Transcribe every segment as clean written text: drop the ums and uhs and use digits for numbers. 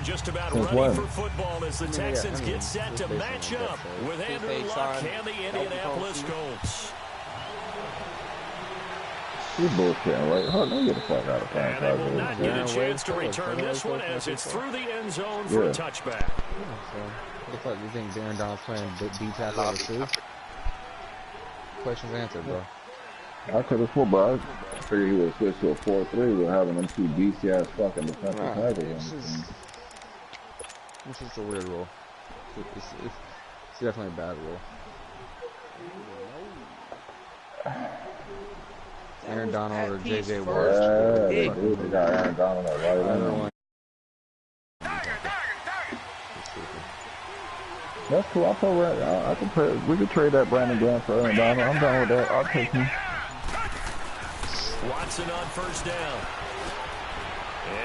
just about ready for football as the Texans get set to match up with Andrew Luck and the Indianapolis Colts. You bullshitting, right? Hold on, get the fuck out of town. And they will not get a chance to return this one as it's through the end zone for a touchback. What the fuck do you think Darren Donald's playing D tackle or two? Questions answered, bro. I could have swore, bro. I figured he would switch to a 4-3 with having them two beastie ass fucking defensive tackles. This is a weird rule. It's definitely a bad rule. Aaron Donald or J.J. Watt. Yeah, they got Aaron Donald at right end. That's cool. I can play. We could trade that Brandon Graham for Aaron Donald. I'm done with that. I'll take him. Watson on first down.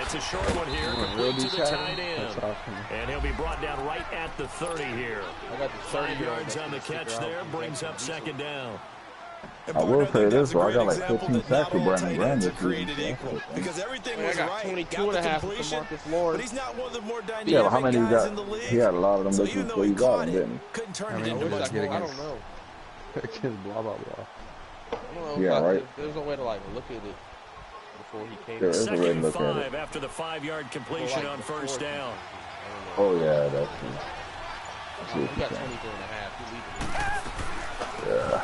It's a short one here, complete to the tight end. And he'll be brought down right at the 30 here. 5 yards on the catch there, brings up second down. I will say this, though. I got like 15 sacks with Brandon Graham this week. Because everything was right. 22.5 for Marcus Lord. But he's not one of the more dynamic yeah, but how many guys in the league. He had a lot of them this week before he got him, didn't he? Couldn't turn it into much more. I don't know. Against blah, blah, blah. Yeah, right. There's no way to like look at it before he came. There is a way to Second look at 5 it. after the 5-yard completion on first down. Oh, yeah, that's true. You got 24.5. Yeah.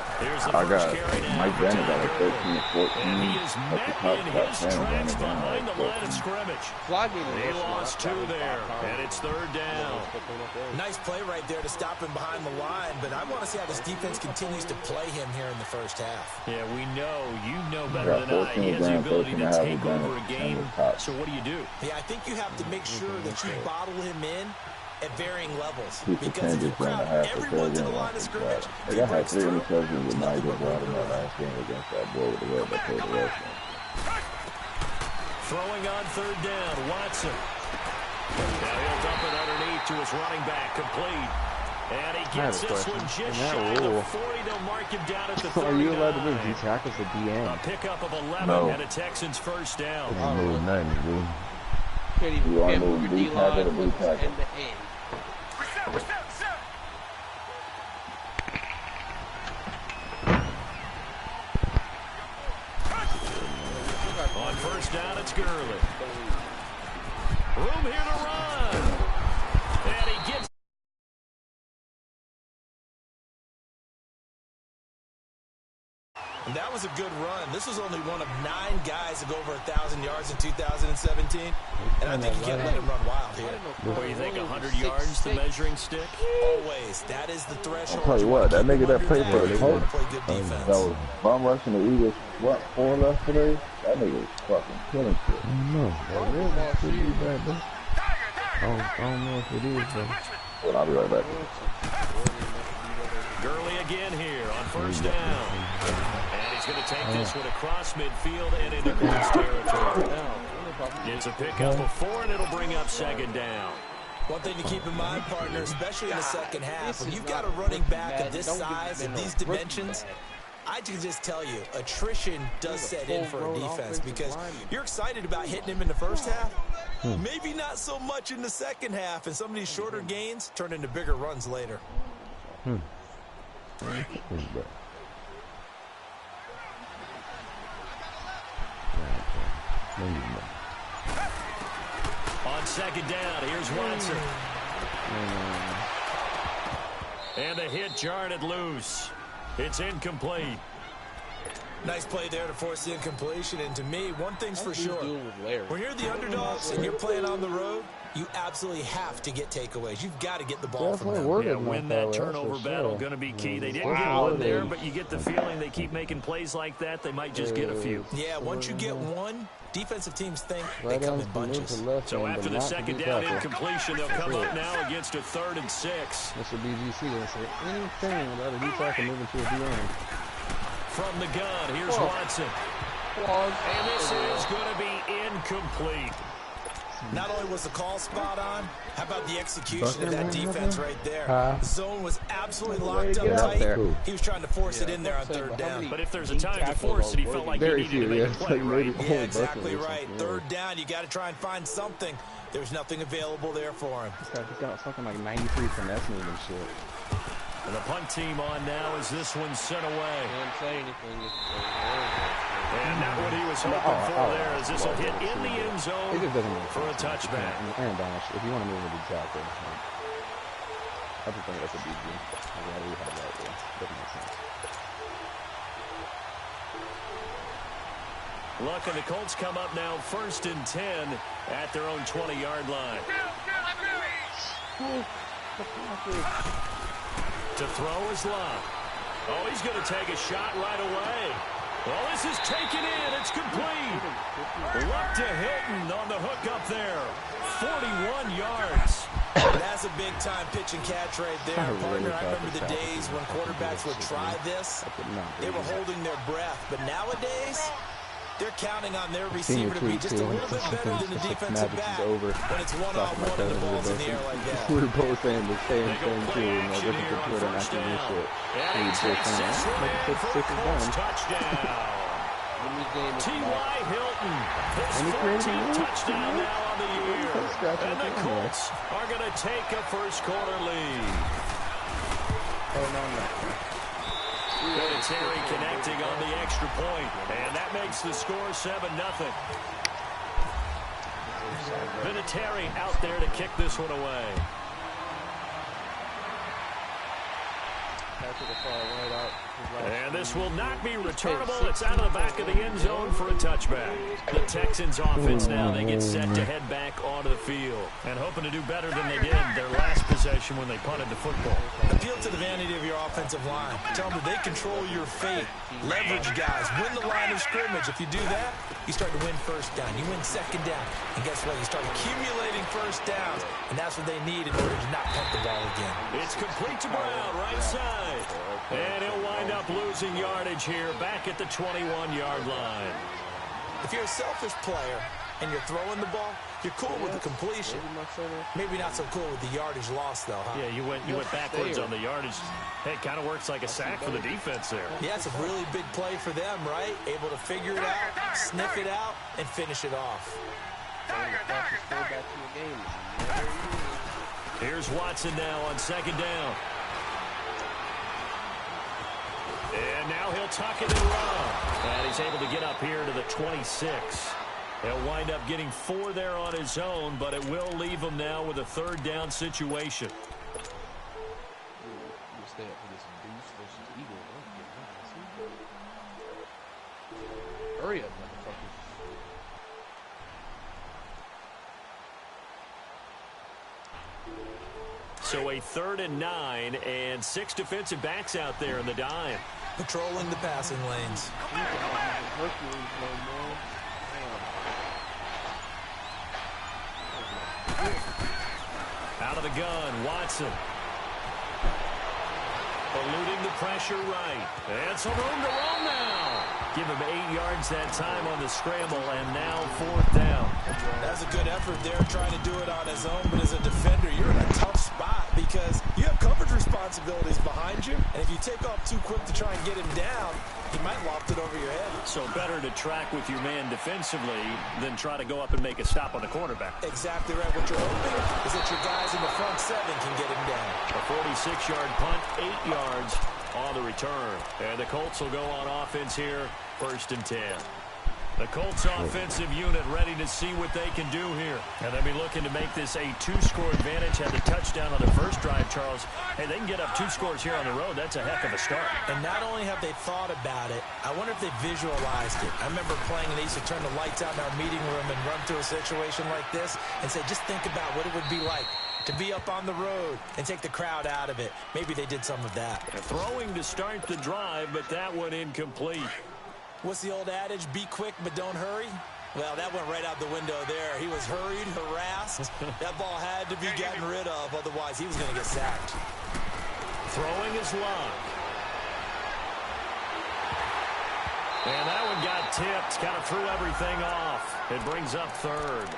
I got Mike Bennett got like 13 or 14. And he is met in his tracks behind the line of scrimmage. He lost 2 there, and it's third down. Nice play right there to stop him behind the line, but I want to see how this defense continues to play him here in the first half. Yeah, we know, you know better than I. He has the ability to take over a game. So what do? Yeah, I think you have to make sure that you bottle him in at varying levels. Because if you crowd everyone to the line of scrimmage, they got had 3 interceptions with Nigel Brown in that last game against that boy with the red that played the rest. Throwing on third down, Watson. Now he'll dump it underneath to his running back, complete. And he gets this one just shy of the 40. They'll mark him down at the 39. Are you allowed to move D tackles to DN? A pickup of 11 and a Texans first down. You can't move nothing, dude. You want to move D tackle to B tackle. On first down, it's Gurley. Room here to run. And he gets... And that was a good run. This was only one of 9 guys to go over 1,000 yards in 2017. And I think you can't let him run wild here. What do you think, 100 yards, the measuring stick? Always. That is the threshold. I'll tell you what, that nigga that played for the Colts, that was bum rushing the Eagles, what, 4 left today? That nigga was fucking killing shit. I don't know. That real ball should be bad, though. I don't know if it is, though. Well, I'll be right back. Gurley again here on first down. And he's going to take this one across midfield and into Colts territory. It's a pickup of 4, and it'll bring up second down. One thing to keep in mind, partner, especially in the second half, when you've got a running back of this size and these dimensions, I can just tell you, attrition does set in for a defense because you're excited about hitting him in the first half. Maybe not so much in the second half, and some of these shorter gains turn into bigger runs later. On second down, here's Watson. And the hit jarred it loose. It's incomplete. Nice play there to force the incompletion. And to me, one thing's for sure. When you're the underdogs and you're playing on the road, you absolutely have to get takeaways. You've got to get the ball from them. Yeah, win that turnover battle, going to be key. They didn't get one there, but you get the feeling they keep making plays like that. They might just get a few. Yeah, once you get one, defensive teams think they come in bunches. So after the second down incompletion, they'll come up now against a 3rd and 6. This will be VC going to say anything about a D tackle moving to a DN. From the gun, here's Watson. And this is going to be incomplete. Not only was the call spot on, how about the execution of that defense right there? The zone was absolutely locked up tight. He was trying to force it in there on 3rd down. But if there's a time to force it, he felt like he needed to make a play, right? Yeah, exactly right. 3rd down, you got to try and find something. There's nothing available there for him. He's got fucking like 93 finesse move and shit. And the punt team on now as this one's sent away. Can't say anything. And not what he was hoping for there, as this will hit in the end zone for a touchback. Aaron Donald, if you want to move with the tackle, I just think that's a big deal. I'd rather you have that there. Doesn't make sense. Look, and the Colts come up now 1st and 10 at their own 20-yard line. To throw is Love. Oh, he's going to take a shot right away. Well, this is taken in. It's complete. Luck to Hilton on the hook up there. 41 yards. That's a big-time pitch and catch right there. Partner, I remember the days when quarterbacks would try this. They were holding their breath. But nowadays, they're counting on their receiver to be just a little bit better than the defensive back when it's one-on-one and the ball's in the air like that. We were both saying the same thing, too. And I looked at the Twitter and after this shit. And we both saying, touchdown. T.Y. Hilton, his 14th touchdown now on the year. And the Colts are going to take a first-quarter lead. Terry connecting on the extra point, and that makes the score 7-0. Vinatieri out there to kick this one away. And this will not be returnable. It's out of the back of the end zone for a touchback. The Texans offense now, they get set to head back onto the field and hoping to do better than they did their last possession when they punted the football. Appeal to the vanity of your offensive line. Tell them that they control your fate. Leverage guys. Win the line of scrimmage. If you do that, you start to win first down. You win second down. And guess what? You start accumulating first downs. And that's what they need in order to not punt the ball again. It's complete to Brown, right side. And he'll wind up losing yardage here back at the 21-yard line. If you're a selfish player and you're throwing the ball, you're cool with the completion. Maybe not so cool with the yardage loss, though, huh? Yeah, you went backwards on the yardage. Hey, it kind of works like a sack for the defense there. Yeah, it's a really big play for them, right? Able to figure it out, sniff it out, and finish it off. Here's Watson now on second down. And now he'll tuck it and run. And he's able to get up here to the 26. He'll wind up getting 4 there on his own, but it will leave him now with a third down situation. Hurry up, motherfucker. So a 3rd and 9 and 6 defensive backs out there in the dime. Patrolling the passing lanes. Out of the gun, Watson. Eluding the pressure right. And some room to roam now. Give him 8 yards that time on the scramble, and now 4th down. That's a good effort there, trying to do it on his own, but as a defender, you're in a tough spot because you have coverage responsibilities behind you, and if you take off too quick to try and get him down, he might loft it over your head. So better to track with your man defensively than try to go up and make a stop on the quarterback. Exactly right. What you're hoping is that your guys in the front 7 can get him down. A 46-yard punt, 8 yards on the return. And the Colts will go on offense here, 1st and 10. The Colts offensive unit ready to see what they can do here. And they'll be looking to make this a 2-score advantage. Had the touchdown on the first drive, Charles. Hey, they can get up 2 scores here on the road. That's a heck of a start. And not only have they thought about it, I wonder if they visualized it. I remember playing, and they used to turn the lights out in our meeting room and run through a situation like this and say, just think about what it would be like to be up on the road and take the crowd out of it. Maybe they did some of that. Throwing to start the drive, but that one incomplete. What's the old adage? Be quick, but don't hurry. Well, that went right out the window there. He was hurried, harassed. That ball had to be gotten rid of, otherwise he was going to get sacked. Throwing is Luck. And that one got tipped, kind of threw everything off. It brings up 3rd.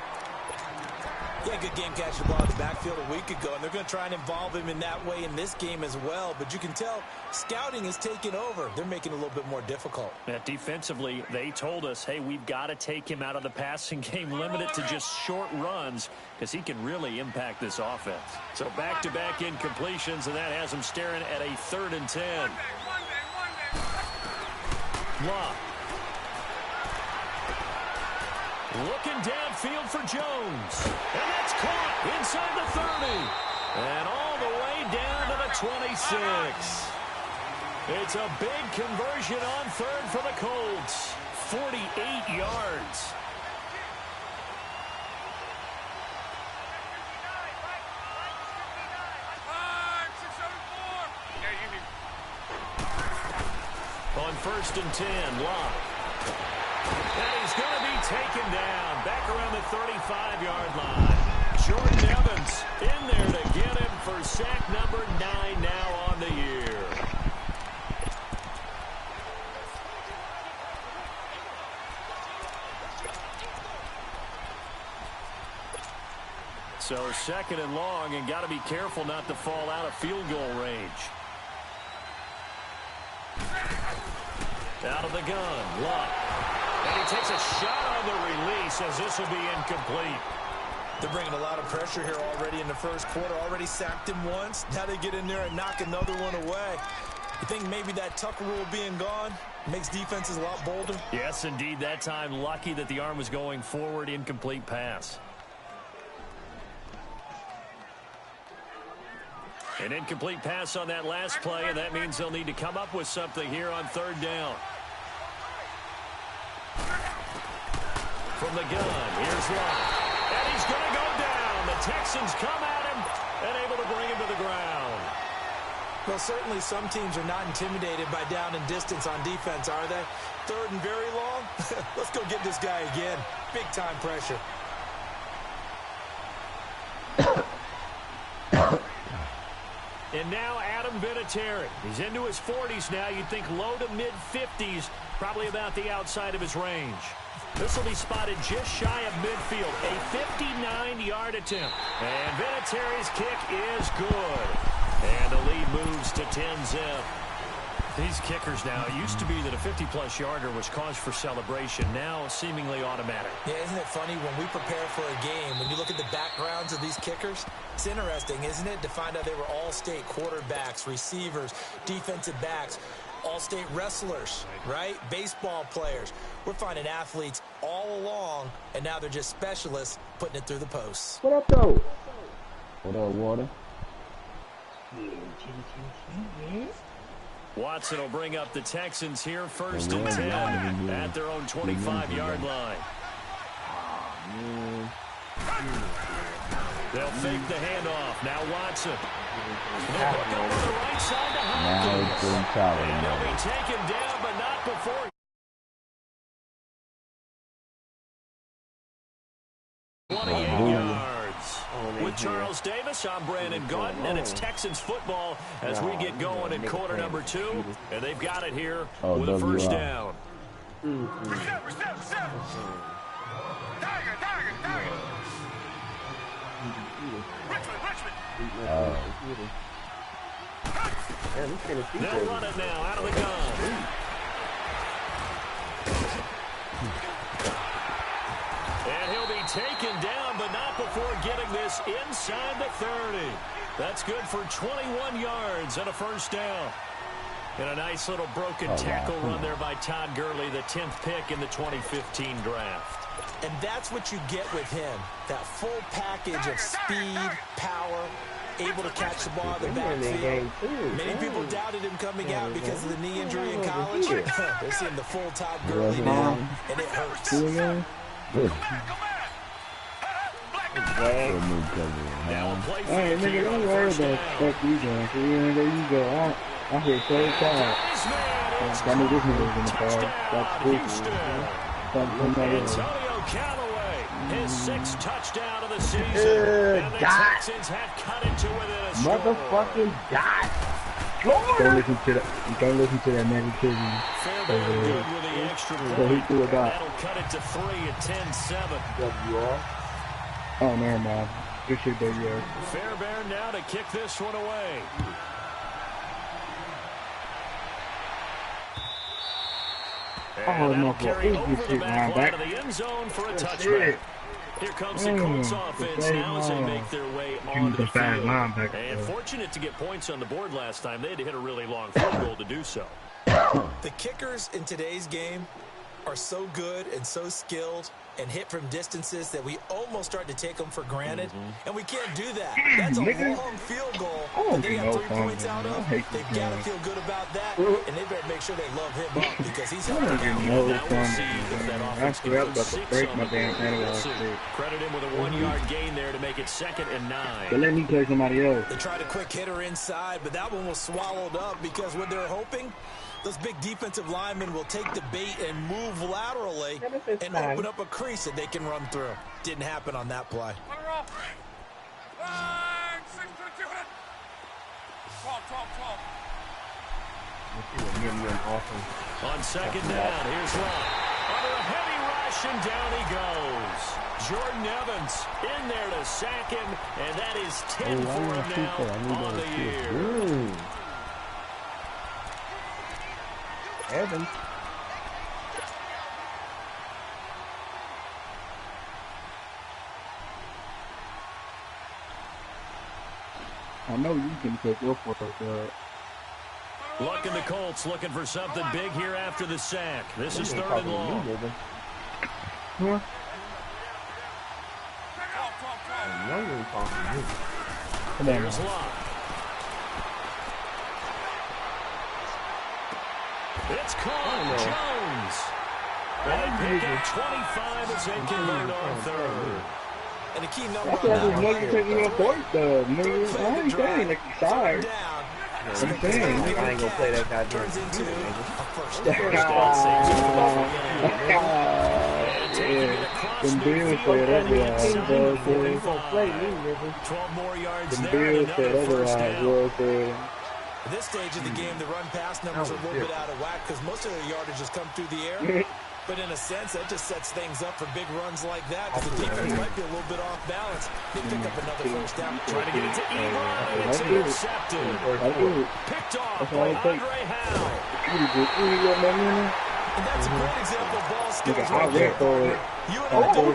He had a good game catching the ball in the backfield a week ago, and they're going to try and involve him in that way in this game as well. But you can tell scouting is taking over. They're making it a little bit more difficult. Yeah, defensively, they told us, hey, we've got to take him out of the passing game, limit it to just short runs, because he can really impact this offense. So back-to-back incompletions, and that has him staring at a 3rd and 10. Love. Looking downfield for Jones. And that's caught inside the 30. And all the way down to the 26. It's a big conversion on 3rd for the Colts. 48 yards. On 1st and 10, Locke. And he's going to be taken down back around the 35-yard line. Jordan Evans in there to get him for sack number 9 now on the year. So 2nd and long, and got to be careful not to fall out of field goal range. Out of the gun, Luck. And he takes a shot on the release as this will be incomplete. They're bringing a lot of pressure here already in the first quarter. Already sacked him once. Now they get in there and knock another one away. You think maybe that Tucker rule being gone makes defenses a lot bolder? Yes, indeed. That time, lucky that the arm was going forward. Incomplete pass. An incomplete pass on that last play, and that means they'll need to come up with something here on 3rd down. From the gun, here's Locke. And he's going to go down. The Texans come at him and able to bring him to the ground. Well, certainly some teams are not intimidated by down and distance on defense, are they? 3rd and very long? Let's go get this guy again. Big-time pressure. And now Adam Vinatieri. He's into his 40s now. You'd think low to mid-50s, probably about the outside of his range. This will be spotted just shy of midfield. A 59-yard attempt. And Vinatieri's kick is good. And the lead moves to 10-zip. These kickers now, it used to be that a 50-plus yarder was cause for celebration. Now seemingly automatic. Yeah, isn't it funny when we prepare for a game, when you look at the backgrounds of these kickers, it's interesting, isn't it, to find out they were all-state quarterbacks, receivers, defensive backs, all-state wrestlers, right? Baseball players. We're finding athletes all along, and now they're just specialists putting it through the posts. What up, though? What up, Water? Watson will bring up the Texans here 1st and 10 at their own 25-yard line. They'll fake the handoff. Now Watson. They'll look over the right side to Hopkins. And he'll be taken down, but not before. 28 yards. With Charles Davis, I'm Brandon Gaudin, and it's Texans football as we get going in quarter number 2. And they've got it here with a 1st down. They'll run it now out of the gun. And he'll be taken down, but not before getting this inside the 30. That's good for 21 yards and a 1st down. And a nice little broken tackle run there by Todd Gurley, the 10th pick in the 2015 draft. And that's what you get with him, that full package of speed, power, able to catch the ball in the backfield. Many people doubted him coming out because of the knee injury in college. They're seeing the full Todd Gurley now, and it hurts. Hey, nigga, don't worry about fuck you doing. So, there you go. I hear so tired. I knew this nigga was in the car. That's Houston. Antonio Callaway, his 6th touchdown of the season. And the Texans have cut it to within a score. Motherfucking dot. Don't listen to that. You can't listen to that negativity. Fairbairn good with the extra point. So he threw a dot. That'll cut it to 3 at 10-7. Yep, you are. Oh, never mind. Good shit, baby. Fairbairn now to kick this one away. And that'll carry over the back line of the end zone for a touchback. Here comes the Colts offense now as they make their way onto the field. And fortunate to get points on the board last time. They had to hit a really long field goal to do so. The kickers in today's game are so good and so skilled and hit from distances that we almost start to take them for granted. And we can't do that. That's a long field goal that they got 3 points out of. They've got to feel good about that, and they better make sure they love him up because he's helping them. Now we'll see if that offense can put 6 on the board. Credit him with a 1-yard gain there to make it 2nd and 9. But let me play somebody else. They tried a quick hitter inside, but that one was swallowed up because what they're hoping, those big defensive linemen will take the bait and move laterally and open up a crease that they can run through. Didn't happen on that play. On 2nd down, here's Love. Under a heavy rush, and down he goes. Jordan Evans in there to sack him, and that is 10 for him now on the year. Evans. I know you can take your for it. Looking the Colts, looking for something big here after the sack. This is 3rd and long. Huh? I know you're talking to me. Here's Love. It's caught. Jones. And pick at 25 as they convert on 3rd. And a key number on that one. Taking a point, though. I ain't saying like he's sorry. I'm saying. I ain't gonna play that guy. Turns into a first Them Bills said otherwise. 12 more yards Them there. Bills said otherwise. At this stage of the game, the run-pass numbers are a little bit out of whack because most of their yardage has come through the air. But in a sense, that just sets things up for big runs like that because the defense might be a little bit off balance. They pick up another first down. Trying to get it to Ebron, and it's intercepted. Picked off by Andre Howe. And that's a great example of ball skills right there. there. You and I do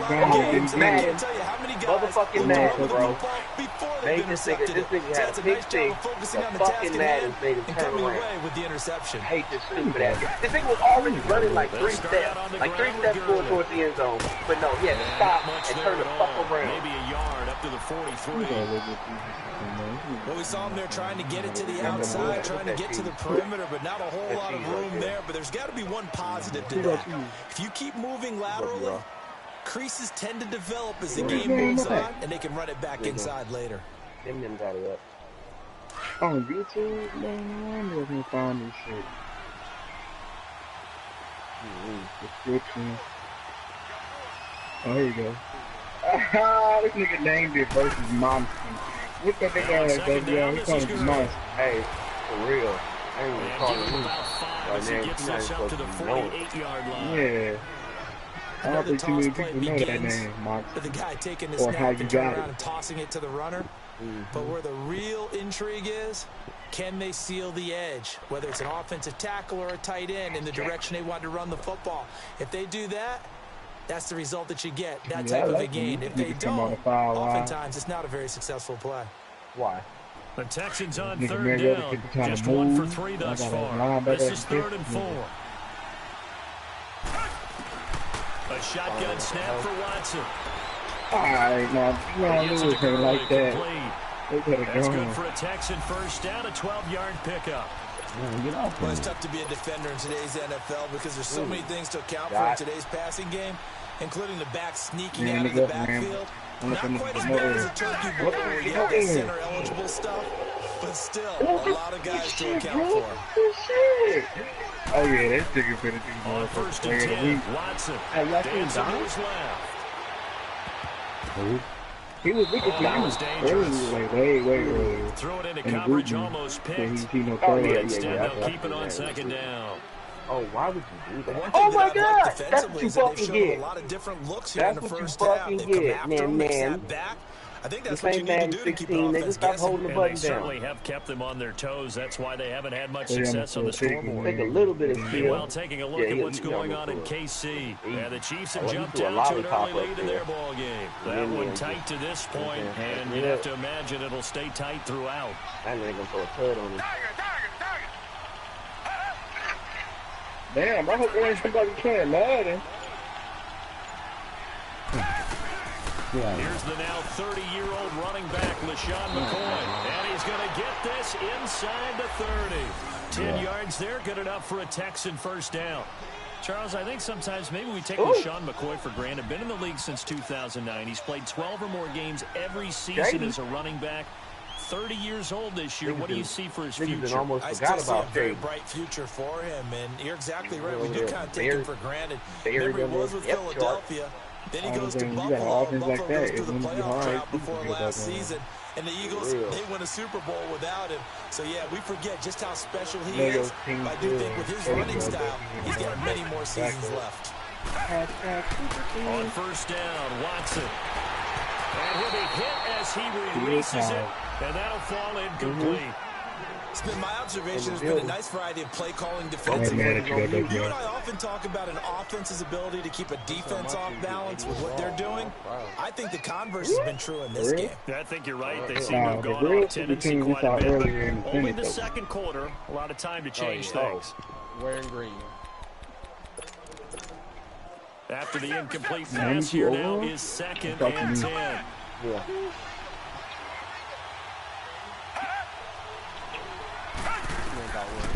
games, and I can't tell you how many guys motherfucking mad, bro. before They they've intercepted it. This nigga had a big thing. Focusing on the task at hand and coming away with the interception. I hate this stupid ass. This thing was already running like 3 steps. Like 3 steps going towards the end zone. But no, he had to stop and turn the fuck around. Maybe a yard up to the 43. Well, we saw him there trying to get it to the outside, trying to get to the perimeter, but not a whole lot of room there. But there's got to be one positive to that. If you keep moving laterally, creases tend to develop as the game moves on, and they can run it back inside later. Them got it up. On YouTube, man, let me find this shit. Description. Oh, here you go. This nigga named it versus Monski. What the nigga ass, baby? Yeah, he called it Monski. Hey, for real. I ain't even calling him. As he gets us up to the 48-yard line. Yeah. I don't think too many people know that name, Monski. The guy taking the snap and turning around and tossing it to the runner. But where the real intrigue is, can they seal the edge? Whether it's an offensive tackle or a tight end in the direction they want to run the football. If they do that, that's the result that you get, that type of a gain. If they don't, oftentimes it's not a very successful play. Why? The Texans on 3rd down. Just 1 for 3 thus far. This is 3rd and 4. A shotgun snap for Watson. Alright, now, you know, it like that. That's good for a Texan first down, a 12-yard pickup. Well, it's tough to be a defender in today's NFL because there's so many things to account for in today's passing game, including the back sneaking out of the backfield. Not quite as bad as a turkey ball where you have that center-eligible stuff, but still a lot of guys to account for. Oh, yeah, that's nigga finna do more for 1st and 10, Watson. Dancing to his left. He was looking for Throw it into coverage, almost picked. Keep it on 2nd down. Oh, why would you do that? Oh my God! That's what you fucking get. A lot of different looks here in the first half. They come after him, they snap back. I think that's what you need to do to keep the offense they just stop holding the button down. They certainly have kept them on their toes. That's why they haven't had much success on the scoreboard. Take a little bit of skill. Meanwhile, taking a look at what's going on in KC. Yeah, the Chiefs have jumped out to an early lead in their ball game. That one tight to this point, and you have to imagine it'll stay tight throughout. That nigga gonna throw a tud on him. Damn, I hope there ain't somebody playing Madden. Yeah. Here's the now 30-year-old running back, LaShawn McCoy. And he's going to get this inside the 30. 10 yards there, good enough for a Texan first down. Charles, I think sometimes maybe we take LaShawn McCoy for granted. Been in the league since 2009. He's played 12 or more games every season as a running back. 30 years old this year. What do you see for his future? I still see a very bright future for him, and you're exactly right. We do kind of take him for granted. Remember, he was with Philadelphia. Then he goes to Buffalo. Buffalo goes to the playoff drought before last season. And the Eagles, they win a Super Bowl without him. So, yeah, we forget just how special he is. But I do think with his running style, he's got many more seasons left. On first down, Watson. And he'll be hit as he releases it. And that'll fall incomplete. It's been my observation. There's been a nice variety of play calling defensively. You and I often talk about an offense's ability to keep a defense off balance with what they're doing. I think the converse has been true in this game. I think you're right. They seem to have gone off tendency quite a bit. Only the second quarter. A lot of time to change things. Wearing green. After the incomplete pass here now is 2nd and 10. Yeah.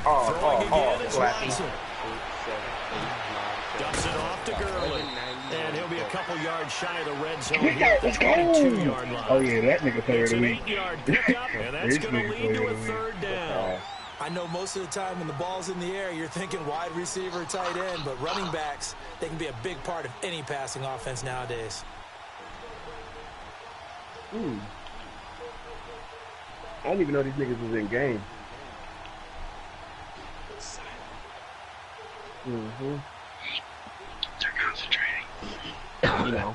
Watson. Dumps it off to Gurley. And he'll be a couple yards shy of the red zone here at the 22-yard line. Oh, yeah, that nigga player It's an 8-yard pickup, and that's going to lead to a third down. I know most of the time when the ball's in the air, you're thinking wide receiver, tight end, but running backs, they can be a big part of any passing offense nowadays. I didn't even know these niggas was in game. They're concentrating. You know,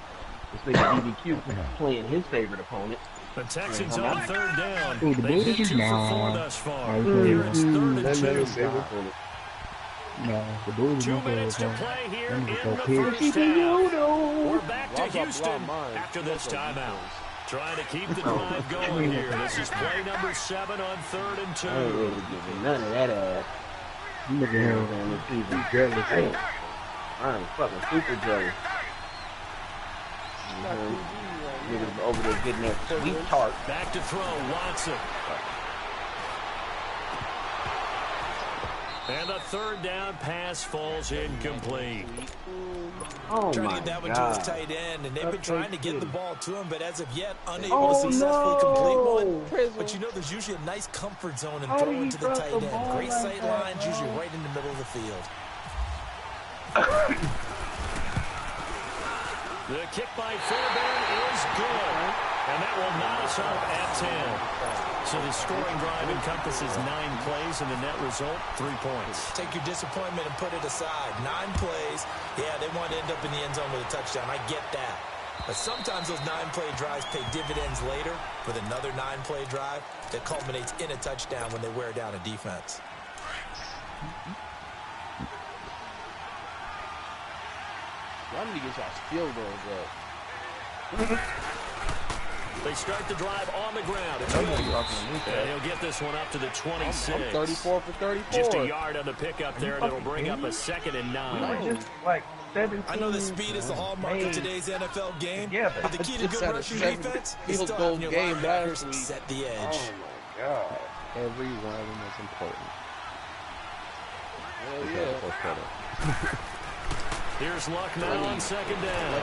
this nigga BBQ playing his favorite opponent. The Texans on third down. Ooh, the They've hit 2 for 4 thus far. Here it's 3rd and 2. No, the Bulls 2 minutes to play here in the first half. We're back to Houston after this timeout. Trying to keep the drive going here. This is play number 7 on 3rd and 2. I ain't really giving none of that ass. Look at him, man. He's jealous. I'm fucking super jealous. Niggas over there getting their sweet tart. Back to throw, Watson. And the third down pass falls incomplete. Oh trying to get that one to his tight end, and they've been trying to get the ball to him, but as of yet, unable to successfully complete one. But you know, there's usually a nice comfort zone and throwing to the tight end. Great sight lines, usually right in the middle of the field. The kick by Fairbairn is good, and that will knot us up at 10. So the scoring drive encompasses 9 plays, and the net result, 3 points. Take your disappointment and put it aside. 9 plays. Yeah, they want to end up in the end zone with a touchdown. I get that. But sometimes those 9-play drives pay dividends later with another 9-play drive that culminates in a touchdown when they wear down a defense. Y'all need to get y'all's field goals up. They start the drive on the ground. It's and he'll get this one up to the 26. I'm 34 for 34. Just a yard on the pickup there, and it'll bring up a 2nd and 9. Just like 17. I know that speed is the hallmark of today's NFL game, but the key to good rushing defense is still having your linebackers set the edge. Oh my God. Every one of them is important. Hell yeah. Here's Luck now on 2nd down.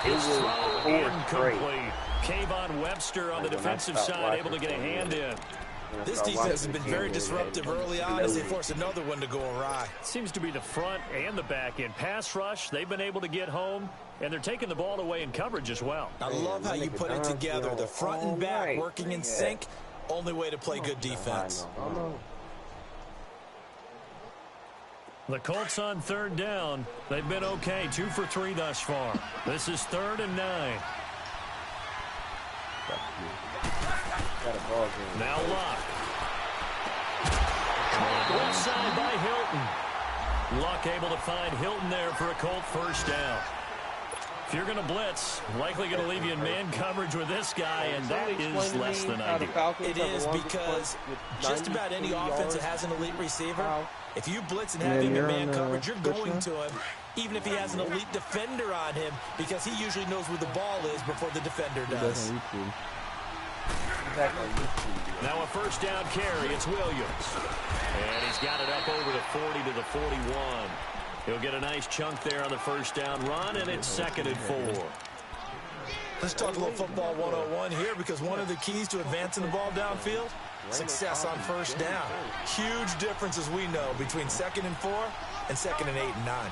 His throw incomplete. Kayvon Webster on the defensive side able to get a hand in. This defense has been very disruptive early on as they force another one to go awry. Seems to be the front and the back end. Pass rush, they've been able to get home, and they're taking the ball away in coverage as well. I love how you put it together. The front and back working in sync. Only way to play good defense. The Colts on 3rd down. They've been okay, 2 for 3 thus far. This is 3rd and 9. Now Luck. Caught left side by Hilton. Luck able to find Hilton there for a Colt first down. If you're going to blitz, likely going to leave you in man coverage with this guy, and that is less than ideal. It is because just about any offense that has an elite receiver, if you blitz and have him in man coverage, you're going to him, even if he has an elite defender on him, because he usually knows where the ball is before the defender does. Now a first down carry. It's Williams. And he's got it up over the 40 to the 41. He'll get a nice chunk there on the first down run, and it's 2nd and 4. Let's talk a little football 101 here, because one of the keys to advancing the ball downfield, success on first down. Huge difference, as we know, between 2nd and 4 and 2nd and 8 and 9.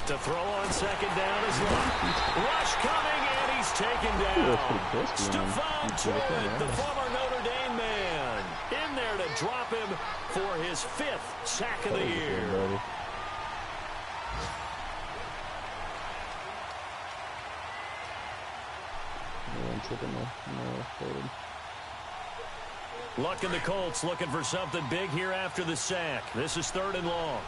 To throw on 2nd down is Luck. Rush coming, and he's taken down. Stephon Tuitt, the former Notre Dame man, in there to drop him for his 5th sack of the year. Luck and the Colts looking for something big here after the sack. This is 3rd and long.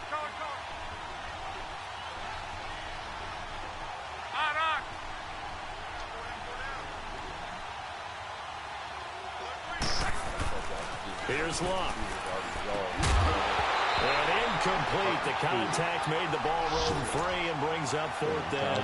Here's Luck. And incomplete. The contact made the ball roam free and brings up 4th down.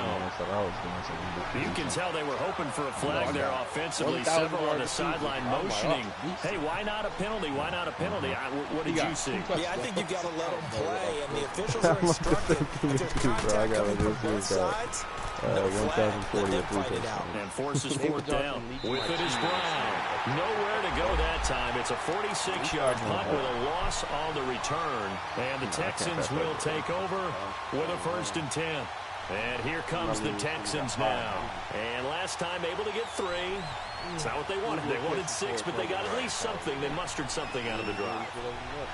You can tell they were hoping for a flag there offensively. Several on the sideline motioning. Hey, why not a penalty? Why not a penalty? What did you see? Yeah, I think you've got to let them play, and the officials are instructed. If there's contact coming from both sides, no flag, let them fight it out. And forces 4th down. With it is Brown. Nowhere to go that time. It's a 46-yard punt with a loss on the return. And the Texans will take over with a 1st and 10. And here comes the Texans now. And last time able to get 3. It's not what they wanted. They wanted 6, but they got at least something. They mustered something out of the drive.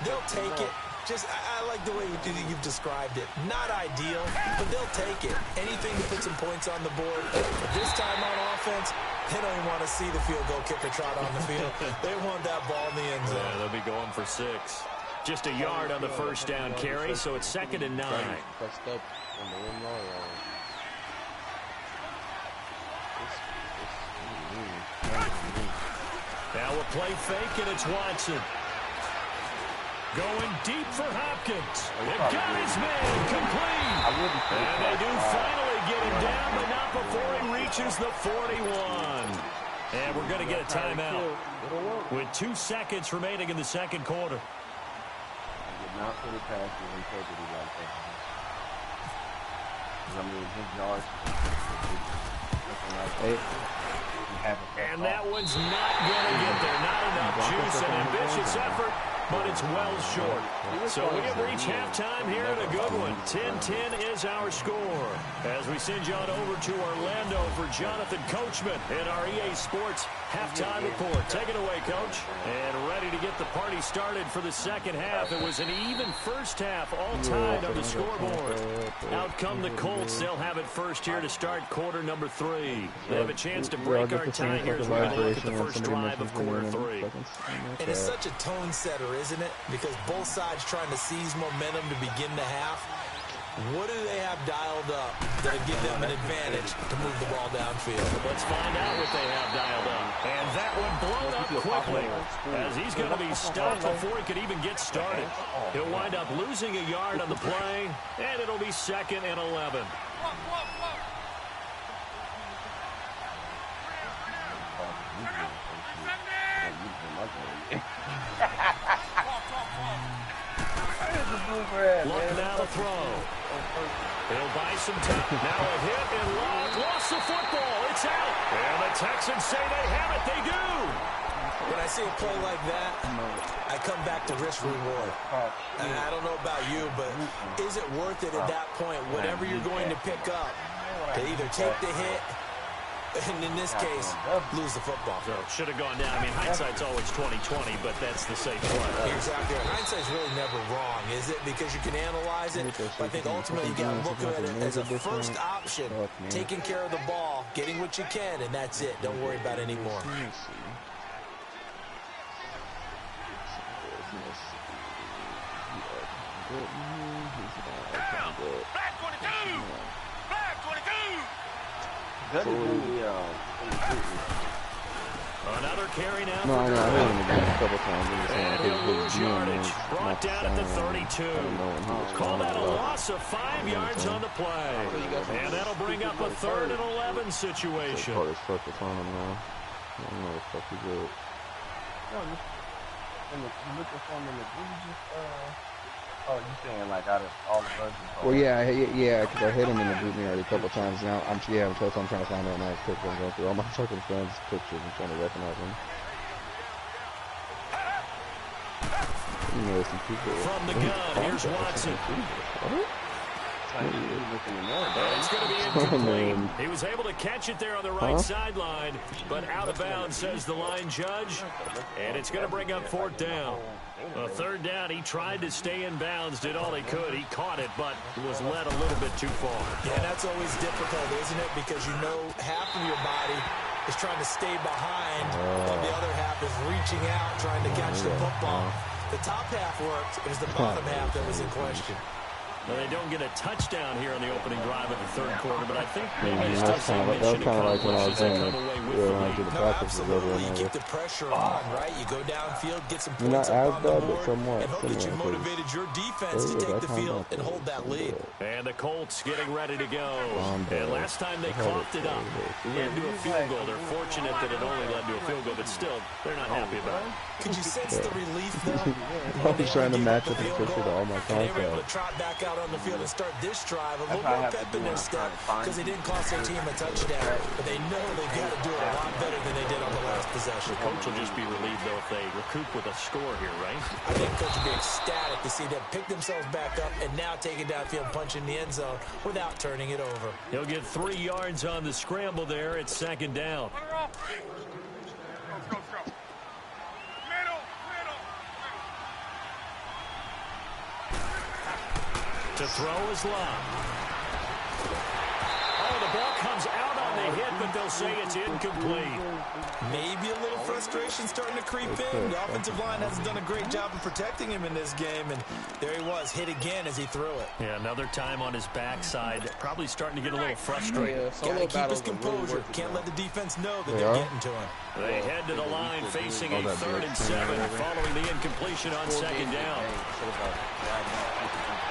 They'll take it. I like the way you've described it. Not ideal, but they'll take it. Anything to put some points on the board. But this time on offense, they don't even want to see the field goal kicker trot on the field. They want that ball in the end zone. Yeah, they'll be going for 6. Just a yard on the first down carry, so it's 2nd and 9. Now a play fake, and it's Watson. Going deep for Hopkins. They've got his man complete. And they do finally get him down, but not before he reaches the 41. And we're going to get a timeout with 2 seconds remaining in the 2nd quarter. Not for the passes integrity like that. I mean, his yards. And that one's not going to get there. Not enough juice. An ambitious effort, but it's well short. So we have reached halftime here at a good one. 10-10 is our score. As we send you on over to Orlando for Jonathan Coachman in our EA Sports halftime report. Take it away, Coach. And ready to get the party started for the second half. It was an even first half, all tied on the scoreboard. Out come the Colts. They'll have it first here to start quarter number 3. They have a chance to break our tie here as we're going to look at the first drive of quarter 3. And it's such a tone setter, isn't it? Because both sides trying to seize momentum to begin the half. What do they have dialed up that'll give them an advantage to move the ball downfield? Let's find out what they have dialed up. And that one blown up quickly as he's going to be stopped before he could even get started. He'll wind up losing a yard on the play, and it'll be 2nd and 11. Luck now to throw. He'll buy some time. Now a hit, and Luck lost the football. It's out. And the Texans say they have it. They do. When I see a play like that, I come back to risk reward. I don't know about you, but is it worth it at that point, whatever you're going to pick up, to either take the hit And in this case, lose the football. So should have gone down. I mean, hindsight's always 20/20, but that's the safe play. Exactly. Hindsight's really never wrong, is it? Because you can analyze it. But I think ultimately you got to look at it as a first option. Taking care of the ball, getting what you can, and that's it. Don't worry about it anymore. Another carry now. No, I know. I heard him again a couple times. And he'll lose yardage. Brought down at the 32. Call that a loss of 5 yards on the play. And that'll bring up a 3rd and 11 situation. I don't know what the fuck he did. Oh, you saying like out of all the versions? Well, yeah, because I hit him in the group me already a couple times. Now I'm trying to find out now. I'm going through all my fucking friends' pictures and trying to recognize them. You know, some people. From the gun, here's Watson. It's going to be incomplete. He was able to catch it there on the right sideline, but out of bounds, says the line judge. And it's going to bring up 4th down. A 3rd down, he tried to stay in bounds, did all he could. He caught it, but was led a little bit too far. Yeah, that's always difficult, isn't it? Because you know half of your body is trying to stay behind, while the other half is reaching out, trying to catch the football. The top half worked. It was the bottom half that was in question. Well, they don't get a touchdown here on the opening drive of the 3rd quarter, but I think maybe Yeah, it's that's still kind of like when I was they in come away with the lead. the No, practice was over. absolutely. You keep the pressure on, right? You go downfield, get some Not points up as on the bad, but board, somewhat and hope that you similar, motivated your defense to take the field and hold that lead. And the Colts getting ready to go. And last time they coughed it up, led to a field goal. They're fortunate that it only led to a field goal, but still, they're not happy about it. Could you sense the relief, though? I'm just trying to match up the picture to all my And they were able to contacts. trot back out on the field and start this drive a little more pep in their step because they didn't cost their team a touchdown, but they know they've got to do it a lot better than they did on the last possession. Coach will just be relieved, though, if they recoup with a score here, right? I think Coach will be ecstatic to see them pick themselves back up and now take it downfield and punch in the end zone without turning it over. He'll get 3 yards on the scramble there. It's 2nd down. To throw is Love. Oh, the ball comes out on the hit, but they'll say it's incomplete. Maybe a little frustration starting to creep in. The offensive line hasn't done a great job of protecting him in this game, and there he was, hit again as he threw it. Yeah, another time on his backside. Probably starting to get a little frustrated. Got to keep his composure. Can't let the defense know that they're getting to him. They head to the line facing a 3rd and 7 following the incompletion on 2nd down.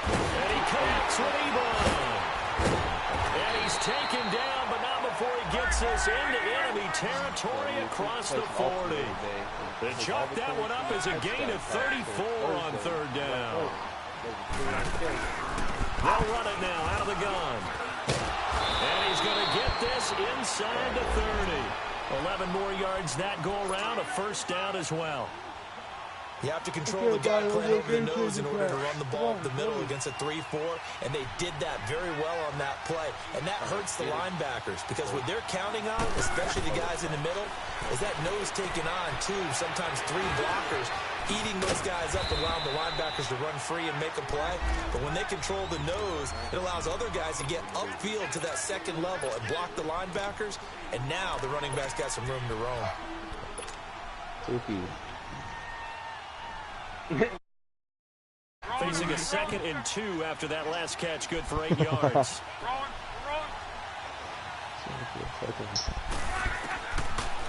And he connects with Ebron. And he's taken down, but not before he gets this into enemy territory across the 40. They chalk that one up as a gain of 34 on 3rd down. They'll run it now out of the gun. And he's going to get this inside the 30. 11 more yards that go around, a 1st down as well. You have to control the guy playing over the nose in order to run the ball up the middle against a 3-4, and they did that very well on that play. And that hurts the linebackers because what they're counting on, especially the guys in the middle, is that nose taking on 2, sometimes 3 blockers, eating those guys up, allowing the linebackers to run free and make a play. But when they control the nose, it allows other guys to get upfield to that 2nd level and block the linebackers. And now the running backs got some room to roam. Facing a 2nd and 2 after that last catch, good for 8 yards.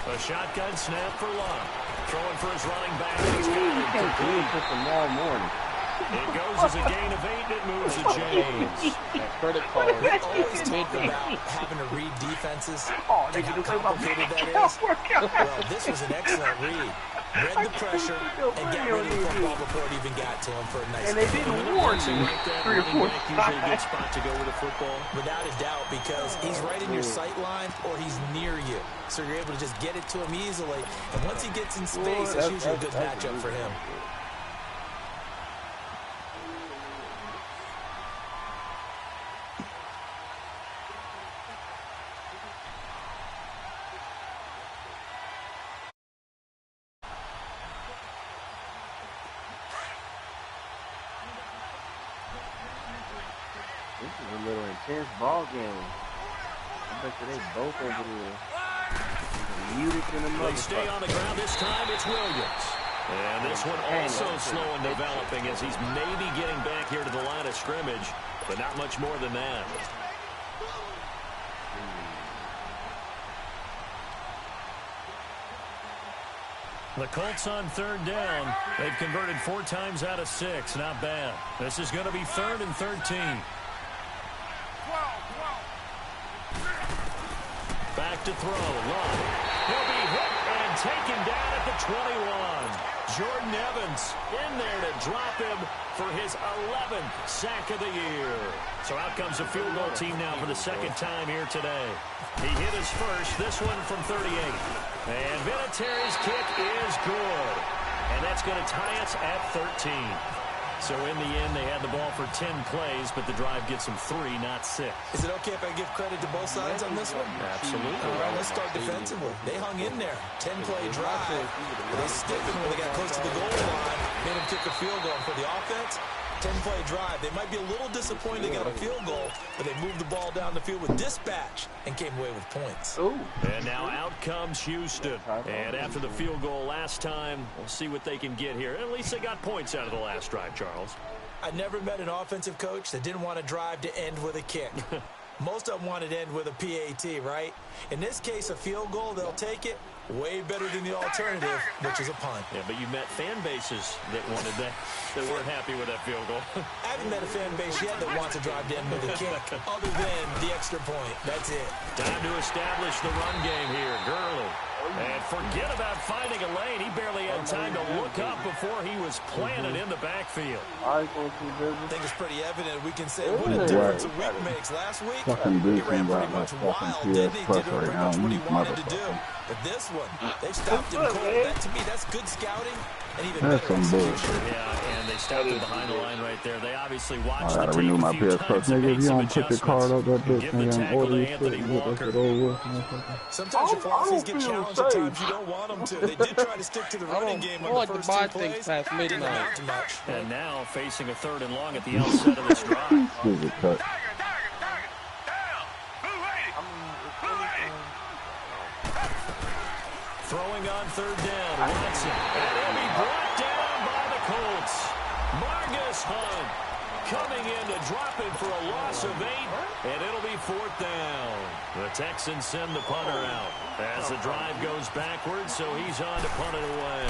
A shotgun snap for Love. Throwing for his running back. He's got it complete. Tomorrow morning. It goes as a gain of 8, and it moves to James. Credit card. We always talk about having to read defenses and how complicated that is. Well, this was an excellent read. Read the pressure and got ready for the ball before it even got to him for a nice. And they didn't warn you 3 or 4 times. Usually a good spot to go with a football. Without a doubt, because he's right in your sight line or he's near you. So you're able to just get it to him easily. And once he gets in space, it's usually a good matchup for him. is a little intense ball game. I bet they both over there. They stay on the ground. This time it's Williams. And this one also slow in developing as he's maybe getting back here to the line of scrimmage, but not much more than that. The Colts on third down. They've converted 4 times out of 6. Not bad. This is going to be 3rd and 13. Back to throw. Love. He'll be hit and taken down at the 21. Jordan Evans in there to drop him for his 11th sack of the year. So out comes the field goal team now for the 2nd time here today. He hit his first, this one from 38. And Vinatieri's kick is good. And that's going to tie us at 13. So in the end, they had the ball for 10 plays, but the drive gets them 3, not 6. Is it okay if I give credit to both sides on this one? Absolutely. All right, let's start defensively. They hung in there. 10-play drive. They stiffened when they got close to the goal line. Made them kick a field goal. For the offense, 10-play drive. They might be a little disappointed they got a field goal, but they moved the ball down the field with dispatch and came away with points. Ooh. And now out comes Houston. And after the field goal last time, we'll see what they can get here. At least they got points out of the last drive, Charles. I never met an offensive coach that didn't want a drive to end with a kick. Most of them wanted to end with a PAT, right? In this case, a field goal, they'll take it. Way better than the alternative, which is a punt. Yeah, but you met fan bases that wanted that weren't happy with that field goal. I haven't met a fan base yet that wants a drive to end with a kick, other than the extra point. That's it. Time to establish the run game here. Gurley. And forget about finding a lane. He barely had time to look up before he was planted in the backfield. I think it's pretty evident. We can say what a difference a week makes. Last week, he ran pretty much wild, didn't he? Did pretty much what he wanted to do. But this one, they stopped him cold. That, to me, that's good scouting and even better execution. Yeah, and they stopped him behind the line right there. They obviously watched the tape renew my a few times and made some adjustments. Give the tackle to Anthony Walker. Sometimes your policies get challenged at times you don't want them to. They did try to stick to the running game on the first 2 plays. Didn't amount to much. And now facing a 3rd and long at the outset of this drive. Throwing on 3rd down, Watson. And he'll be brought down by the Colts. Margus Hunt coming in to drop him for a loss of 8, and it'll be 4th down. The Texans send the punter out as the drive goes backwards, so he's on to punt it away.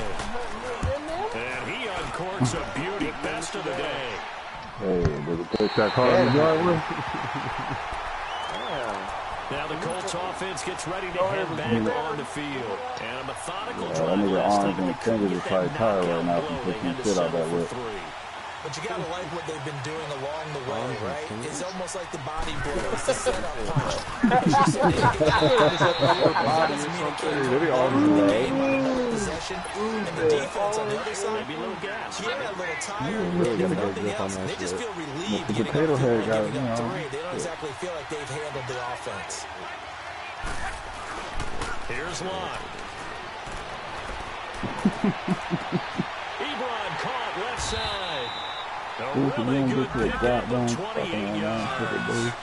And he uncorks a beauty, best of the day. Hey, did it take that car in the driveway? Now the Colts offense gets ready to head back on the field. And a methodical drive last time. They couldn't get that knockout blow. They had to settle for 3. But you got to like what they've been doing along the way, right? It's almost like the body blow. It's the setup punch. Possession. And the defense on the other side, maybe a little gas. Yeah, a little tired. If nothing else, they just feel relieved giving up 3. They don't exactly feel like they've handled the offense. Here's Locke. Ebron caught left side. A really good pickup of 28 yards.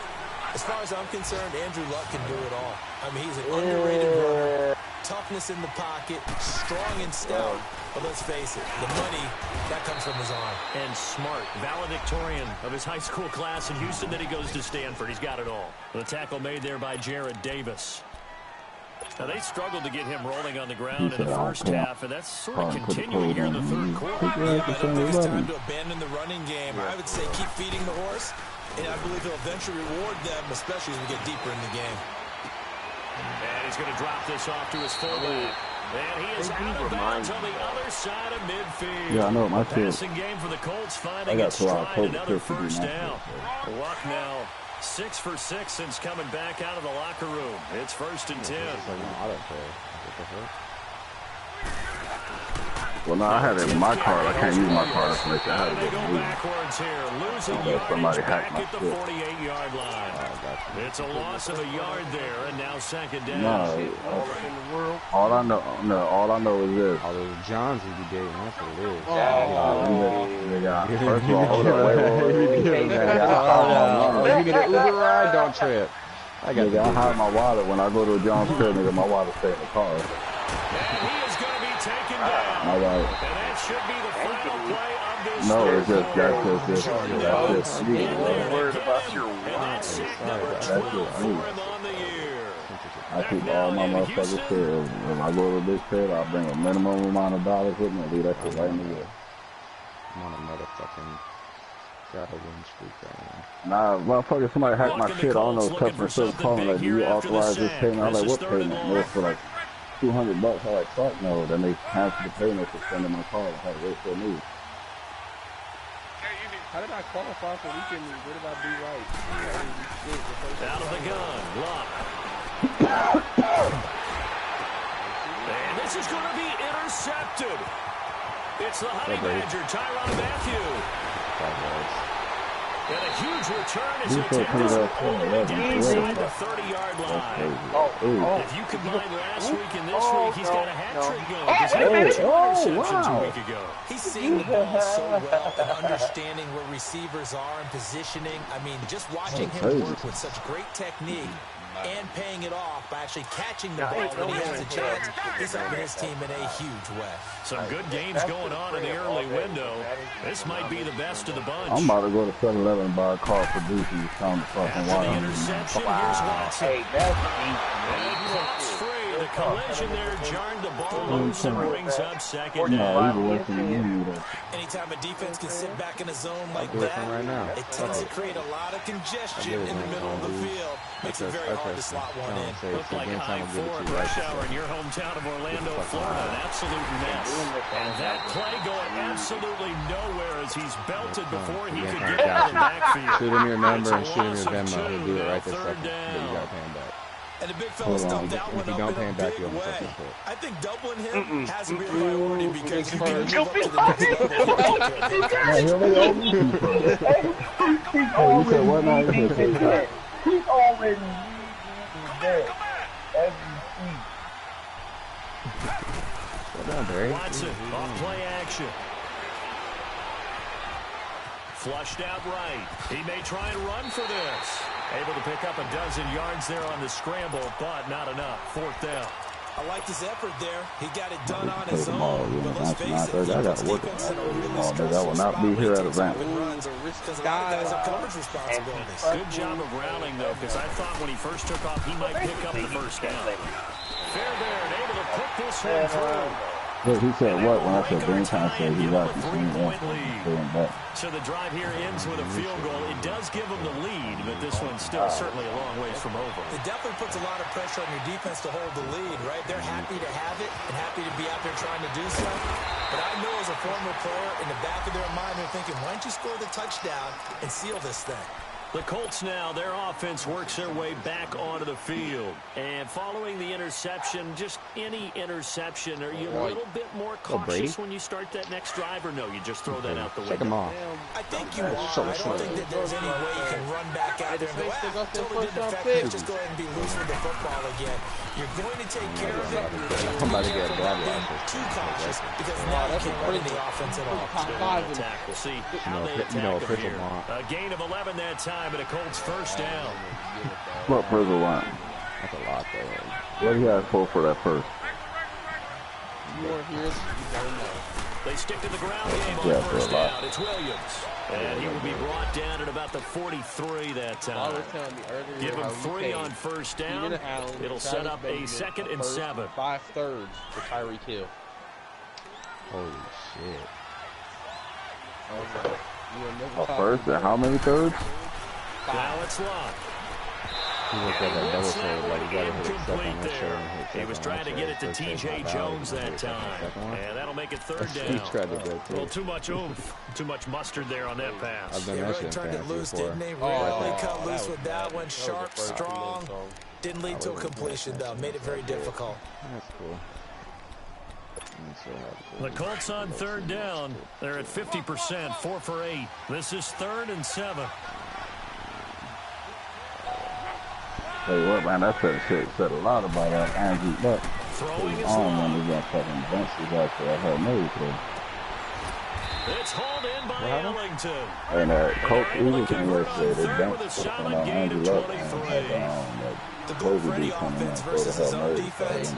As far as I'm concerned, Andrew Luck can do it all. I mean, he's an underrated runner. Toughness in the pocket, strong and stout. But let's face it, the money, that comes from his arm. And smart, valedictorian of his high school class in Houston, then he goes to Stanford. He's got it all. The tackle made there by Jared Davis. Now, they struggled to get him rolling on the ground in the first half, and that's sort of continuing here in the 3rd quarter. Yeah, I don't think it's time to abandon the running game. I would say keep feeding the horse, and I believe he'll eventually reward them, especially as we get deeper in the game. And he's going to drop this off to his fullback. And he is out of bounds on the other side of midfield. Yeah, I know my passing game for the Colts, finding its stride, another first down. Luck now 6 for 6 since coming back out of the locker room. It's 1st and 10. Well, no, I had it in my card. I can't use my card for it. I had They go backwards here, losing somebody back hacked my at the 48-yard line. It's a loss of a yard there, and now second down. All I know is this. All those Johns you be dating, that's what it is. First of all, hold on, wait. You need an Uber ride? Don't trip. I hide my wallet when I go to a John's crib, nigga. My wallet stay in the car. And he is going to be taken down. All right. And that should be the final play of this. No, it's just me. I'm worried about your wallet. That's just me. I keep all my motherfuckers here. When I go to a big crib, I'll bring a minimum amount of dollars with me and leave that shit right in the wheel. I'm on a motherfucking got a win streak right now. Nah, motherfucker, somebody hacked my shit. I don't know, customer service calling like, do you authorize this payment? I was like, what payment? And it was for like $200. I was like, fuck no. Then they canceled the payment for sending my card. I had to wait for me. How did I qualify for weekend league? What did I do right? Out of the gun, Luck. And this is going to be intercepted. It's the Honey Badger, Tyrann Mathieu. And a huge return as he tackles all the way down inside the 30-yard line. If you combine last week and this week, he's got a hat trick going. Because he had 2 interceptions a week ago. He's seeing the ball so well and understanding where receivers are and positioning. I mean, just watching him work with such great technique and paying it off by actually catching the ball when he has a chance, he's helping his team in a huge way. Some good games going on in the early window. This might be the best of the bunch. I'm about to go to 7-Eleven and buy a car for Deuce. He's trying to fucking watch. The interception, here's Watson. Hey, that's free. The collision there jarred the ball loose and brings up second down. Anytime a defense can sit back in a zone like that, it tends to create a lot of congestion in the middle of the field. Makes it very hard to slot one in. Looked like I-4 rush hour in your hometown of Orlando, Florida. An absolute mess. And that play going absolutely nowhere as he's belted before he could get out of the backfield. Shoot him your number and shoot him your Venmo. He'll do it right this second. But you got to pay him back. And the big fella stuffed that one up in a big way. I think doubling him has to be a priority because you can move up to the next level. He's already dead. Watson off play action. Flushed out right. He may try and run for this. Able to pick up a dozen yards there on the scramble, but not enough. 4th down. I liked his effort there. He got it done on his own. But let's face it, I got to work it. I will not be here at a ramp. Because a lot of guys have coverage responsibilities. Good job of rallying, though, because I thought when he first took off, he might pick up the first down. Fairbairn able to put this one through. Look, he said what when I said green time, said he right. So the drive here ends with a field goal. It does give them the lead, but this one's still certainly a long ways from over. It definitely puts a lot of pressure on your defense to hold the lead, right? They're happy to have it and happy to be out there trying to do so. But I know as a former player, in the back of their mind, they're thinking, why don't you score the touchdown and seal this thing? The Colts now, their offense works their way back onto the field. And following the interception, just any interception, are you a little bit more cautious when you start that next drive, or no, you just throw that out the window? Check them off. I think you are. I don't think that there's any way you can run back out there and go, totally didn't affect me. Just go ahead and be loose with the football again. You're going to take care of it, but you're going to be too cautious because now you can't run the offense at all. Tackle. See how they attack him here. A gain of 11 that time. But a Colts first down. What further line? That's a lot, though. What do you guys pull for that first? You are here, you don't know. They stick to the ground game on first down. It's Williams. And he will be brought down at about the 43 that time. Give him 3 on first down. It'll set up a 2nd and 7. 5 thirds for Tyreek Hill. Holy shit. A first and how many thirds? Now it's Luck. He looked at that double trade like he got to hit it stuff on that show. He was trying to get it to T.J. Jones that time. And that'll make it 3rd down. He tried to go too. Well, too much oomph. Too much mustard there on that pass. I've done that shit turned it loose, didn't they? Really cut loose with that one. Sharp, strong. Didn't lead to a completion, though. Made it very difficult. That's cool. The Colts on 3rd down. They're at 50%, 4 for 8. This is 3rd and 7. Hey, what, man? That shit said a lot about Andrew Luck. Throwing his arm when he got fucking bunch of guys for that whole move. It's hauled in by Ellington. And Coach Eagles and yesterday, they benched on Andrew Luck and the goal for any offense versus his own defense,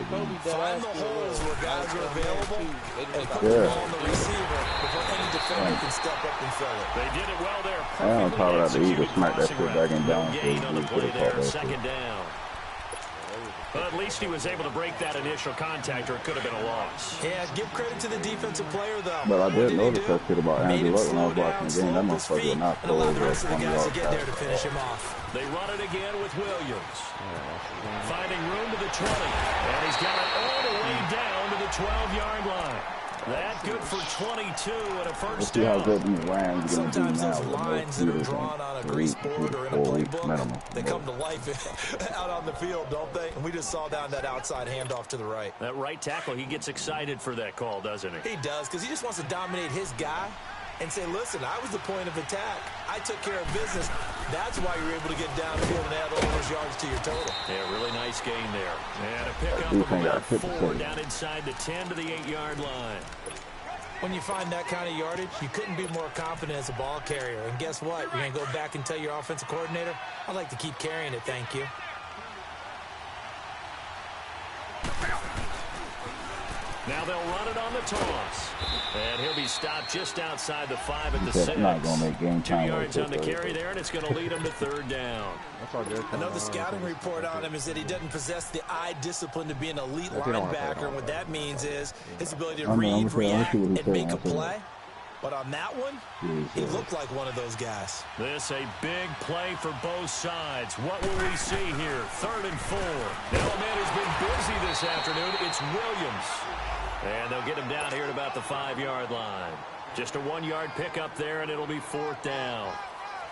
find the holes where guys are available and put the ball on the receiver before any defender can step up and fill it. They did it well there. And on top of that, the Eagles smacked that shit back in down. Gain on the play there, 2nd down. But at least he was able to break that initial contact, or it could have been a loss. Yeah, give credit to the defensive player, though. But I did notice that shit about Andrew Luck when I was watching the game. That motherfucker would not throw over a 20-yard pass. They run it again with Williams. Finding room to the 20. And he's got it all the way down to the 12-yard line. That good for 22 and a first down. Sometimes those lines that are drawn on a grease board or in a playbook, they come to life out on the field, don't they? And we just saw down that outside handoff to the right. That right tackle, he gets excited for that call, doesn't he? He does, because he just wants to dominate his guy and say, listen, I was the point of attack. I took care of business. That's why you're able to get downfield and add all those yards to your total. Yeah, really nice gain there. And a pickup of about 4 down inside the 10 to the 8-yard line. When you find that kind of yardage, you couldn't be more confident as a ball carrier. And guess what? You're going to go back and tell your offensive coordinator, I'd like to keep carrying it, thank you. Now they'll run it on the toss. And he'll be stopped just outside the 5 at the 6. Not gonna make game 2 yards on the carry there, and it's going to lead him to 3rd down. Another scouting report on him is that he doesn't possess the eye discipline to be an elite linebacker. And what that means is his ability to read, react, and make a play. But on that one, he looked like one of those guys. This a big play for both sides. What will we see here? 3rd and 4. Now a man who's been busy this afternoon, it's Williams. And they'll get him down here at about the 5-yard line. Just a 1-yard pickup there, and it'll be 4th down.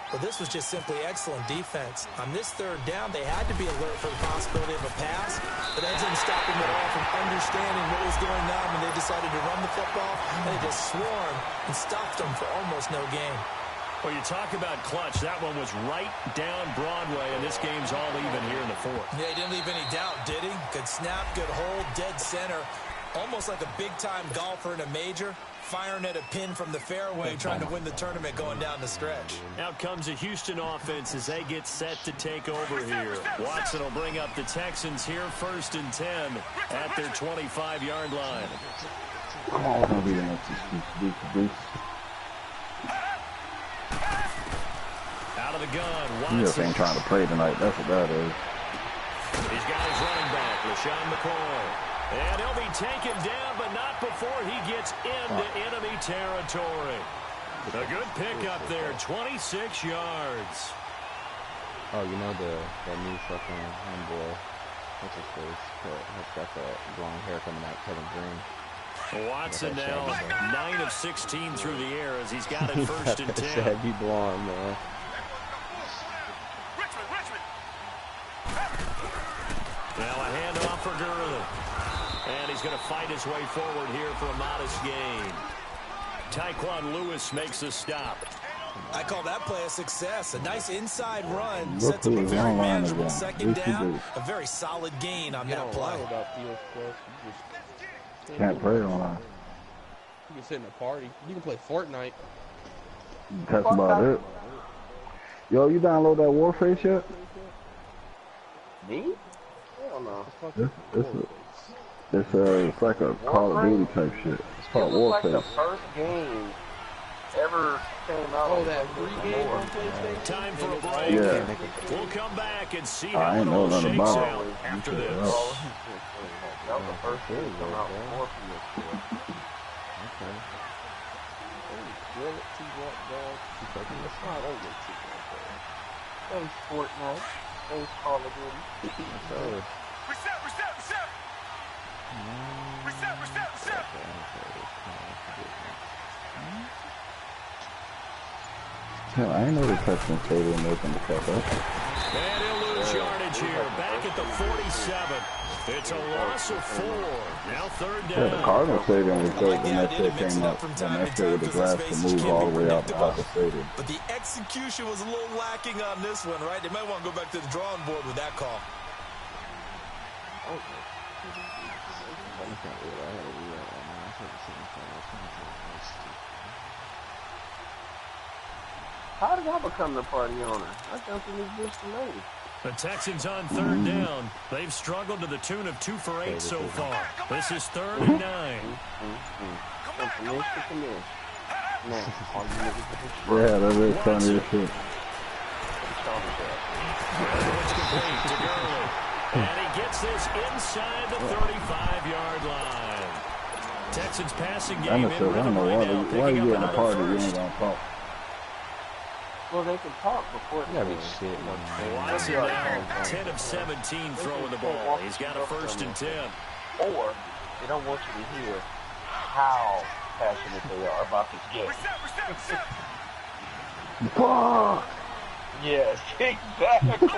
But this was just simply excellent defense. On this 3rd down, they had to be alert for the possibility of a pass, but that didn't stop them at all from understanding what was going on when they decided to run the football, and they just swarmed and stopped them for almost no gain. Well, you talk about clutch. That one was right down Broadway, and this game's all even here in the 4th. Yeah, he didn't leave any doubt, did he? Good snap, good hold, dead center. Almost like a big-time golfer in a major, firing at a pin from the fairway, trying to win the tournament going down the stretch. Out comes a Houston offense as they get set to take over here. Watson will bring up the Texans here 1st and 10 at their 25-yard line. Come on, don't be the next Out of the gun, Watson. You just ain't trying to play tonight. That's what that is. He's got his running back, LaShawn McCoy. And he'll be taken down, but not before he gets into enemy territory. A good pickup there, 26 yards. Oh, you know the new fucking homeboy. What's his face? He's got the blonde hair coming out, Kevin Green. Watson now 9 of 16 through the air as he's got it 1st and 10. Shaggy blonde, man. Now a handoff for Gurley. And he's going to fight his way forward here for a modest gain. Tyquan Lewis makes the stop. I call that play a success. A nice inside run. Sets up a very manageable 2nd down. A very solid gain on that play. Can't play online. You can sit in a party. You can play Fortnite. That's about it. Yo, you download that Warface yet? Me? Hell no. It's like a Call of Duty type shit. It's called Warface. Like the first game ever came out. Oh, that free game on PlayStation? Time for a break. Yeah. We'll come back and see I how ain't it know all nothing shakes about out it. after this. That was the first game to come out before PS4. Okay. It's not over That was Fortnite. That was Call of Duty. Reset! Hell, I ain't know the Texans stadium open the fuck up. And he'll lose yardage here. Back at the 47. It's a loss of 4. Now third down. Yeah, the Cardinals stadium was great when that shit came up. When that shit with the grass to move all the way out the stadium. But the execution was a little lacking on this one, right? They might want to go back to the drawing board with that call. How did I become the party owner? I jumped in this bitch for lady. The Texans on third down. They've struggled to the tune of 2 for 8 so far. This is 3rd and 9. Yeah, that is funny as shit. It's complete to Gurley. And he gets this inside the 35-yard line. Texans passing game in rhythm right now. Why are you getting a party? You ain't gonna talk. Well, they can talk before they gotta be shit. Watson now 10 of 17 throwing the ball. He's got a 1st and 10. Or they don't want you to hear how passionate they are about this game. Fuck! Yes, exactly.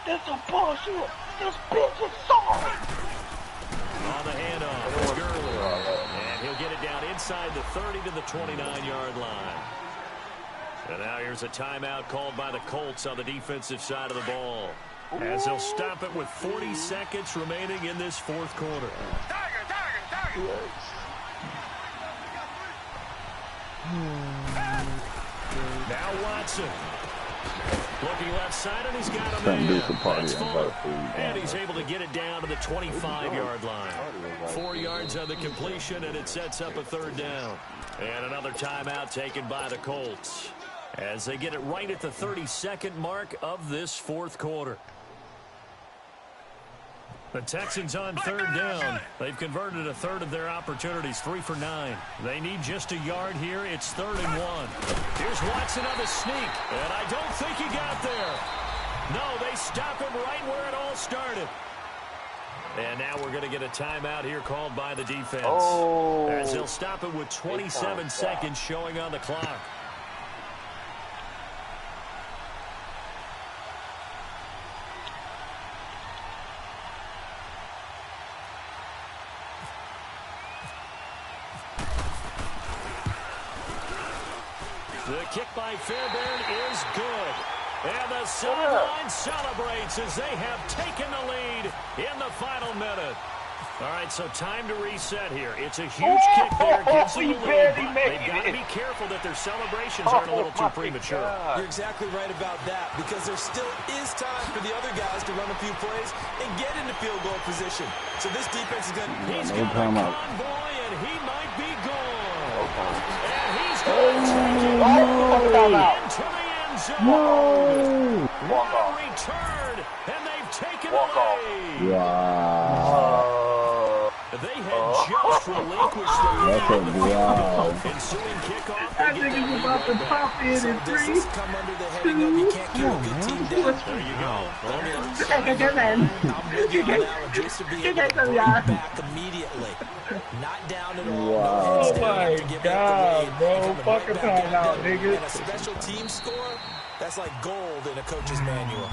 That's a bullshit. This bitch is sorry. On the handoff, it's Gurley. And he'll get it down inside the 30 to the 29-yard line. And now here's a timeout called by the Colts on the defensive side of the ball. As they'll stop it with 40 seconds remaining in this 4th quarter. Now Watson. Looking left side, and he's got a man. That's Fuller. And he's able to get it down to the 25-yard line. 4 yards on the completion, and it sets up a 3rd down. And another timeout taken by the Colts as they get it right at the 32nd mark of this 4th quarter. The Texans on 3rd down. They've converted a 1/3 of their opportunities, 3 for 9. They need just a yard here. It's 3rd and 1. Here's Watson on the sneak, and I don't think he got there. No, they stop him right where it all started. And now we're going to get a timeout here called by the defense. As they'll stop it with 27 seconds showing on the clock. The kick by Fairbairn is good. And the sideline celebrates as they have taken the lead in the final minute. All right, so time to reset here. It's a huge kick there. Gives them the lead, but they've got to be careful that their celebrations aren't a little too premature. You're exactly right about that, because there still is time for the other guys to run a few plays and get into field goal position. So this defense is going to... He's got a convoy, and he might be gone. And he's going to take it into the end zone. What a return, and they've taken the lead. Wow. They had just relinquished the lead in the field goal. Ensuing kickoff. I think he's about to pop in So in does 3, this come under the heading of you can't keep a good team down? There you go. I'm with you on that one. Just to be able to bring back immediately. Not down at all. Wow. No heads Oh down my after giving God, up the lead. bro. Coming Fucking right back time at out, them. nigga. And a special team score, that's like gold in a coach's manual.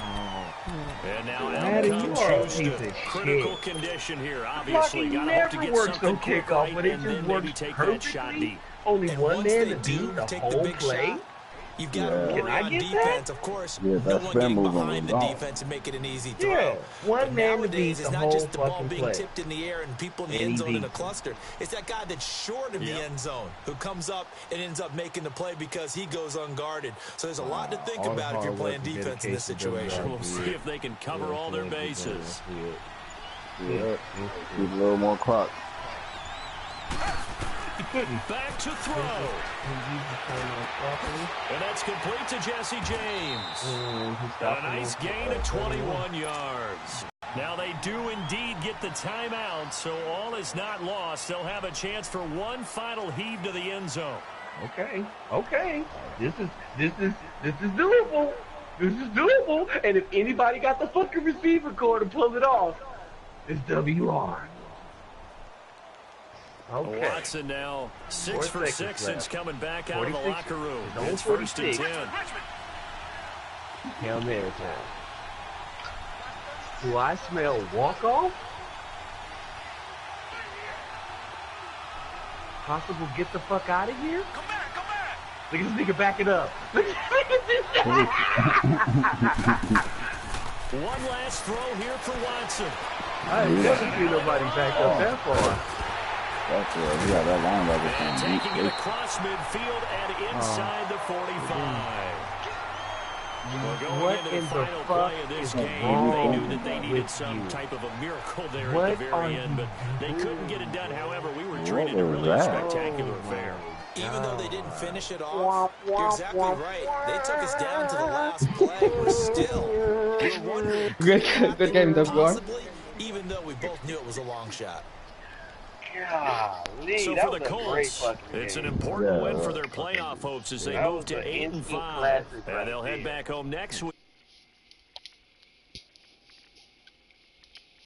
And now Maddie, you are a piece of critical shit. condition here. Obviously, Fucking got to hope to never get works something no quick kickoff, right, but it and just then maybe works take that shot perfectly. deep. Only And one once man they to do beat the take whole big play. shot, you've got to Can worry I on get defense. that? Of course, Yeah, no that one spin getting move behind the was defense and make it an easy throw. Yeah, one But man to nowadays, beat it's the not whole just the ball fucking being play. tipped in the air and people in the And end he zone in a beats. cluster. It's that guy that's short of the end zone who comes up and ends up making the play because he goes unguarded. So there's a lot to think All the about if you're hard playing work and defense in this dedication situation. We'll see if they can cover all their bases. Yeah. Need a little more clock. Back to throw. And that's complete to Jesse James. And a nice gain of 21 yards. Now they do indeed get the timeout, so all is not lost. They'll have a chance for one final heave to the end zone. Okay. This is doable. This is doable. And if anybody got the fucking receiver cord to pull it off, it's WR. Okay. Watson now 6 for 6 since coming back out of the 46. locker room. Zone It's 1st and 46. 10. Hail Mary time. Do I smell walk-off? Possible get the fuck out of here? Come back, come back! Look at this nigga backing up. Look at this. One last throw here for Watson. I ain't never seen nobody back up that far. That's right. We got that linebacker and taking it across midfield and inside the 45. What in the fuck is wrong? They knew that they needed some type of a miracle there at the very end, but they couldn't get it done. However, we were treated a really spectacular affair. Even though they didn't finish it off, you're exactly right. They took us down to the last play. We're still wondering. Good game, Doug. Even though we both knew it was a long shot. Golly, so that for was the Colts, it's an important win for their playoff hopes as they move to 8-5, and they'll head back home next week.